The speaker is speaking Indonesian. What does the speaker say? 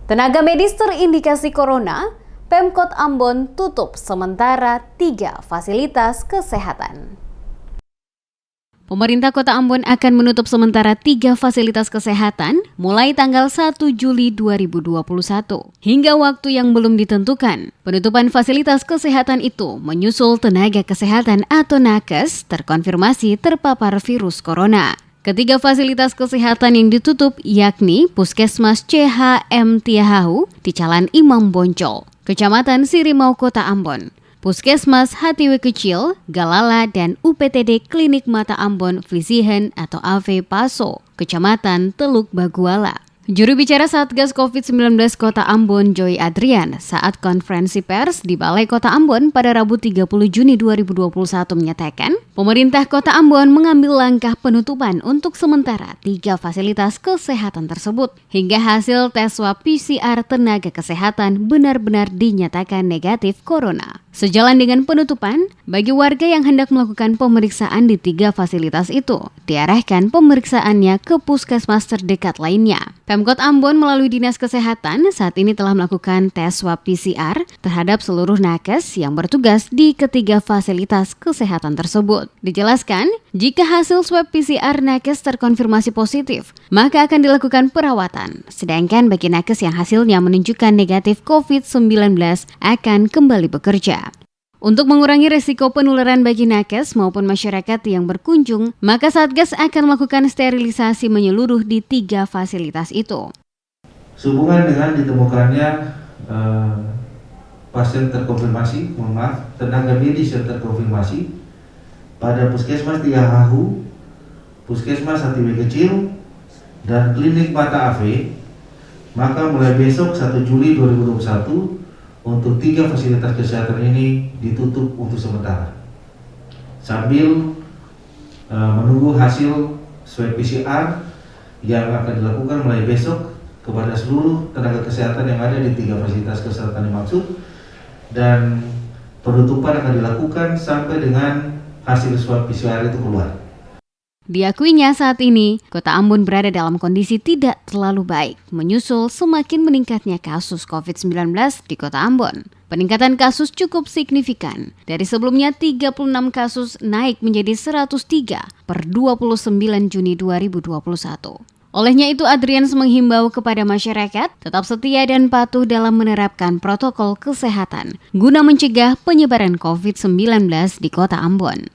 Tenaga medis terindikasi corona, Pemkot Ambon tutup sementara 3 fasilitas kesehatan. Pemerintah Kota Ambon akan menutup sementara 3 fasilitas kesehatan mulai tanggal 1 Juli 2021. Hingga waktu yang belum ditentukan, penutupan fasilitas kesehatan itu menyusul tenaga kesehatan atau nakes terkonfirmasi terpapar virus corona. Ketiga fasilitas kesehatan yang ditutup yakni Puskesmas CHM Tiahahu di Jalan Imam Bonjol, Kecamatan Sirimau, Kota Ambon, Puskesmas Hatiwe Kecil, Galala, dan UPTD Klinik Mata Ambon Flisihen atau AV Paso, Kecamatan Teluk Baguala. Juru bicara Satgas COVID-19 Kota Ambon, Joy Adrian, saat konferensi pers di Balai Kota Ambon pada Rabu 30 Juni 2021 menyatakan, pemerintah Kota Ambon mengambil langkah penutupan untuk sementara 3 fasilitas kesehatan tersebut hingga hasil tes swab PCR tenaga kesehatan benar-benar dinyatakan negatif corona. Sejalan dengan penutupan, bagi warga yang hendak melakukan pemeriksaan di 3 fasilitas itu, diarahkan pemeriksaannya ke puskesmas terdekat lainnya. Pemkot Ambon melalui Dinas Kesehatan saat ini telah melakukan tes swab PCR terhadap seluruh nakes yang bertugas di ketiga fasilitas kesehatan tersebut. Dijelaskan, jika hasil swab PCR nakes terkonfirmasi positif, maka akan dilakukan perawatan. Sedangkan bagi nakes yang hasilnya menunjukkan negatif COVID-19 akan kembali bekerja. Untuk mengurangi risiko penularan bagi nakes maupun masyarakat yang berkunjung, maka Satgas akan melakukan sterilisasi menyeluruh di 3 fasilitas itu. Sehubungan dengan ditemukannya pasien terkonfirmasi, tenaga medis yang terkonfirmasi pada Puskesmas Tiahahu, Puskesmas Hatiwe Kecil, dan Klinik Mata AV, maka mulai besok 1 Juli 2021, untuk 3 fasilitas kesehatan ini ditutup untuk sementara sambil menunggu hasil swab PCR yang akan dilakukan mulai besok kepada seluruh tenaga kesehatan yang ada di 3 fasilitas kesehatan dimaksud, dan penutupan akan dilakukan sampai dengan hasil swab PCR itu keluar. Diakuinya saat ini, Kota Ambon berada dalam kondisi tidak terlalu baik, menyusul semakin meningkatnya kasus COVID-19 di Kota Ambon. Peningkatan kasus cukup signifikan, dari sebelumnya 36 kasus naik menjadi 103 per 29 Juni 2021. Olehnya itu, Adrians menghimbau kepada masyarakat tetap setia dan patuh dalam menerapkan protokol kesehatan guna mencegah penyebaran COVID-19 di Kota Ambon.